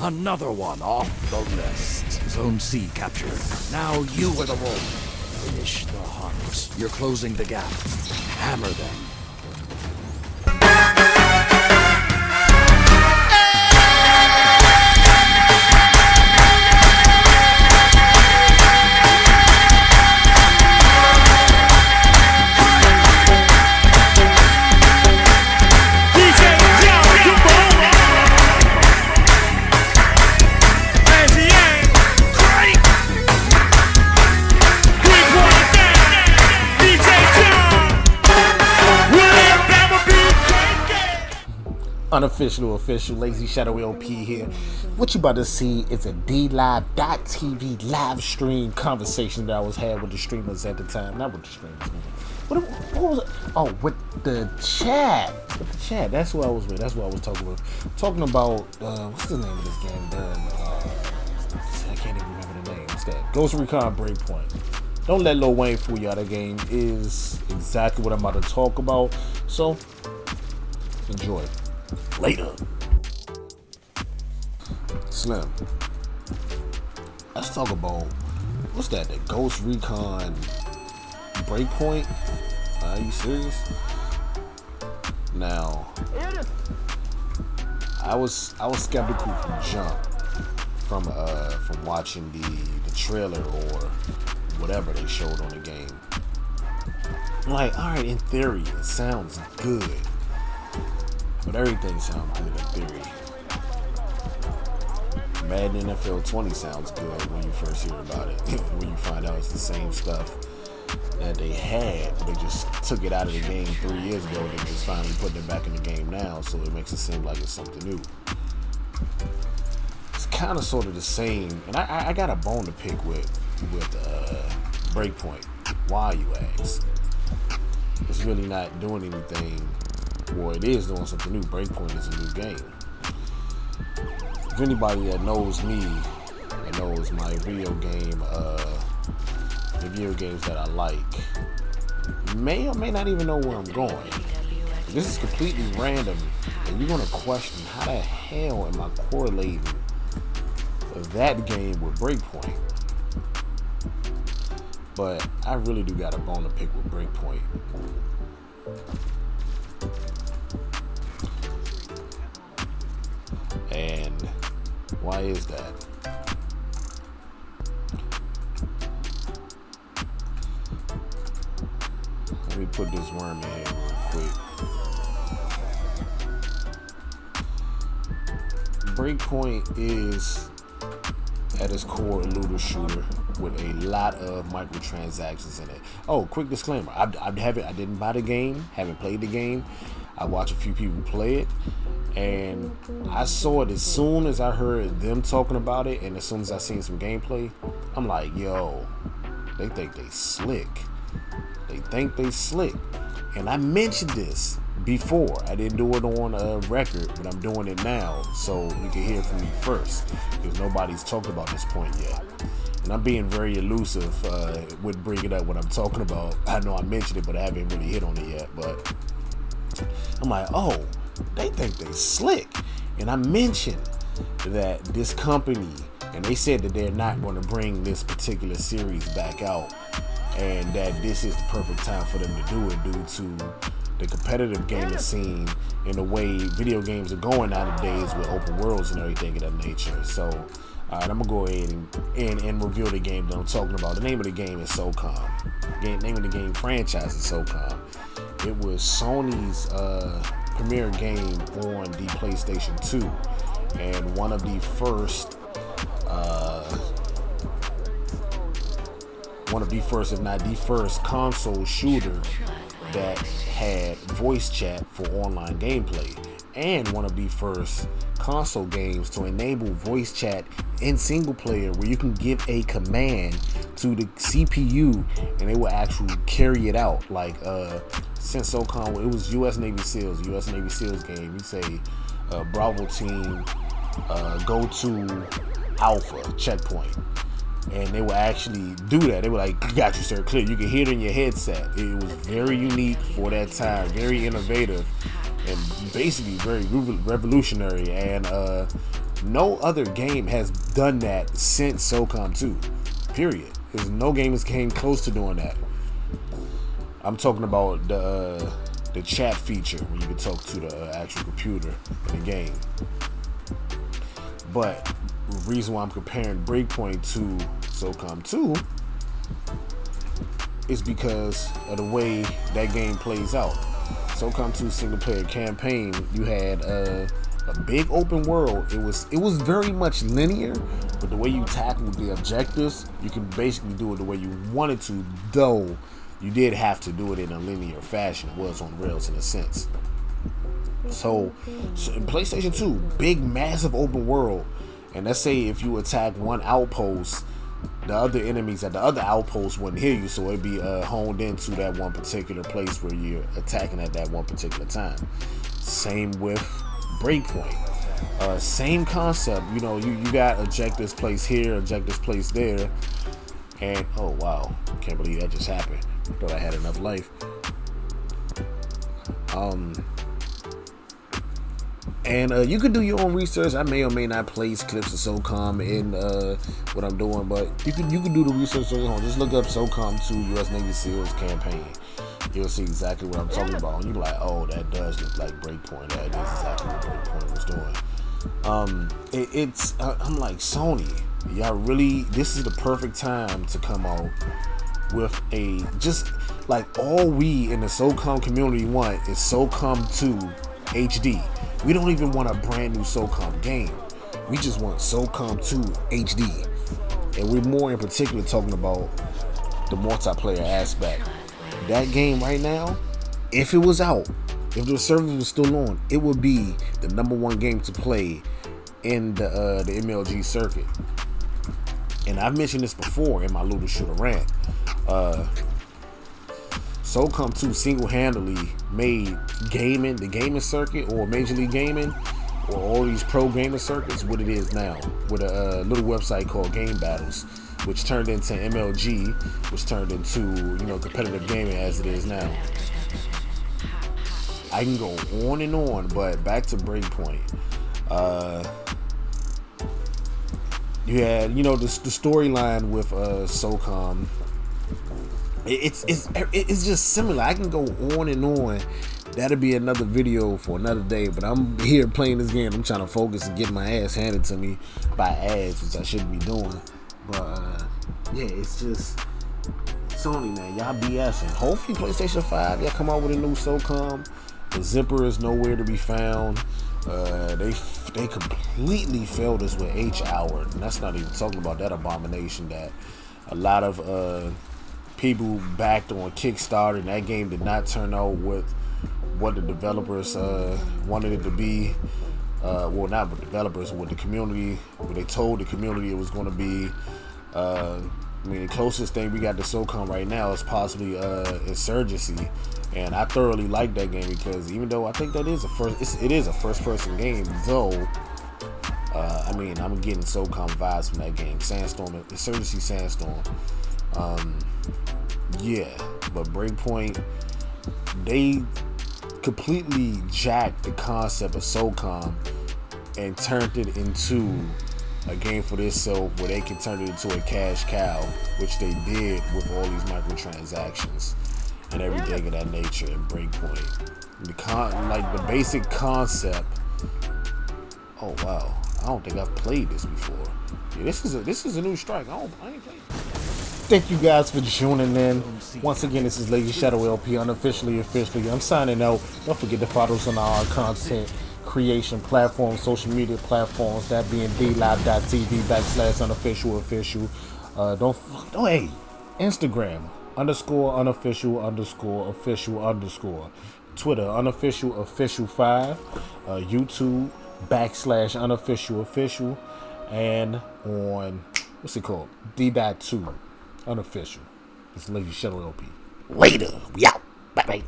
Another one off the list. Zone C captured. Now you are the wolf. Finish the hunt. You're closing the gap. Hammer them. Unofficial, official, Lazy Shadow LP here. What you about to see is a DLive.tv live stream conversation that I was had with the streamers at the time. Not with the streamers, man. What was it? Oh, with the chat. With the chat. That's who I was with. That's what I was talking about. Talking about, what's the name of this game? I can't even remember the name. What's that? Recon Breakpoint. Don't let Lil Wayne fool you out. That game is exactly what I'm about to talk about. So, enjoy. Later. Slim, let's talk about, what's that, the Ghost Recon Breakpoint? Are you serious? Now, I was skeptical from jump, from watching the trailer or whatever they showed on the game. I'm like, alright, in theory, it sounds good. But everything sounds good in theory. Madden NFL 20 sounds good when you first hear about it. When you find out it's the same stuff that they had, but they just took it out of the game 3 years ago and they just finally putting it back in the game now, so it makes it seem like it's something new. It's kind of sort of the same, and I got a bone to pick with Breakpoint. Why, you ask? It's really not doing anything. Well, it is doing something new. Breakpoint is a new game. If anybody that knows me and knows my video game, the video games that I like, may or may not even know where I'm going. This is completely random, and you're gonna question how the hell am I correlating that game with Breakpoint? But I really do got a bone to pick with Breakpoint. And why is that? Let me put this worm in here real quick. Breakpoint is at its core a looter shooter with a lot of microtransactions in it. Oh, quick disclaimer. I didn't buy the game, haven't played the game. I watched a few people play it. And I saw it as soon as I heard them talking about it, and as soon as I seen some gameplay, I'm like, yo, they think they slick. They think they slick. And I mentioned this before. I didn't do it on a record, but I'm doing it now, so you can hear from me first, because nobody's talked about this point yet. And I'm being very elusive with bringing up what I'm talking about. I know I mentioned it, but I haven't really hit on it yet. But I'm like, oh, they think they slick. And I mentioned that this company, and they said that they're not going to bring this particular series back out, and that this is the perfect time for them to do it due to the competitive gaming scene and the way video games are going nowadays with open worlds and everything of that nature. So, alright, I'm going to go ahead and reveal the game that I'm talking about. The name of the game is SOCOM. Name of the game franchise is SOCOM. It was Sony's premiere game on the PlayStation 2, and one of the first, if not the first, console shooter that had voice chat for online gameplay, and one of the first console games to enable voice chat in single player, where you can give a command to the CPU and it will actually carry it out. Like since SOCOM, it was US Navy SEALs game. You say Bravo team, go to Alpha checkpoint, and they will actually do that. They were like, got you, sir, clear. You can hear it in your headset. It was very unique for that time, very innovative, and basically very revolutionary. And No other game has done that since SOCOM 2. Period. There's no game that came close to doing that. I'm talking about the chat feature where you can talk to the actual computer in the game. But the reason why I'm comparing Breakpoint to SOCOM 2 is because of the way that game plays out. SOCOM 2 single player campaign, you had a big open world. It was very much linear, but the way you tackled the objectives, you can basically do it the way you wanted to, though you did have to do it in a linear fashion. It was on rails in a sense. So in PlayStation 2, big massive open world, and let's say if you attack one outpost, the other enemies at the other outpost wouldn't hear you, so it'd be honed into that one particular place where you're attacking at that one particular time. Same with Breakpoint. Same concept. You know, you got objectives placed here, objectives placed there, and oh wow, can't believe that just happened. Thought I had enough life. And you can do your own research. I may or may not place clips of SOCOM in what I'm doing, but you can do the research on your own. Just look up SOCOM 2 U.S. Navy SEALs campaign. You'll see exactly what I'm talking about, and you'll be like, oh, that does look like Breakpoint. That is exactly what Breakpoint was doing. I'm like, Sony, y'all really, this is the perfect time to come out with a, just like all we in the SOCOM community want is SOCOM 2 HD. We don't even want a brand new SOCOM game. We just want SOCOM 2 HD. And we're more in particular talking about the multiplayer aspect. That game right now, if it was out, if the server was still on, it would be the #1 game to play in the MLG circuit. And I've mentioned this before in my looter shooter rant. SOCOM 2 single-handedly made gaming, the gaming circuit, or Major League Gaming, or all these pro gaming circuits, what it is now, with a little website called Game Battles, which turned into MLG, which turned into, you know, competitive gaming as it is now. I can go on and on, but back to Breakpoint. You had, you know, the storyline with SOCOM. It's just similar. I can go on and on. That'll be another video for another day, but I'm here playing this game. I'm trying to focus and get my ass handed to me by ads, which I shouldn't be doing. But yeah, it's just Sony, man, y'all BSing. Hopefully PlayStation 5, y'all come out with a new SOCOM. The zipper is nowhere to be found. They completely failed us with H-Hour, and that's not even talking about that abomination that a lot of people backed on Kickstarter, and that game did not turn out with what the developers wanted it to be. Well, not with developers, with the community, what they told the community it was going to be. I mean, the closest thing we got to SOCOM right now is possibly Insurgency, and I thoroughly like that game because even though I think that is it is a first-person game, though. I mean, I'm getting SOCOM vibes from that game. Sandstorm, Insurgency, Sandstorm. Yeah, but Breakpoint, they completely jacked the concept of SOCOM and turned it into a game for itself where they can turn it into a cash cow, which they did with all these microtransactions and everything of that nature in Breakpoint. Like the basic concept. Oh wow, I don't think I've played this before. Yeah, this is a new strike. I ain't played it. Thank you guys for tuning in. Once again, this is Lady Shadow LP, officially. I'm signing out. Don't forget to follow us on our content creation platforms, social media platforms, that being dlive.tv/unofficial. Hey, Instagram _unofficial_official_, Twitter unofficial_official5, YouTube /unofficial, and on what's it called, D.2 unofficial. It's Lady Shadow LP. Later, we out. Bye bye.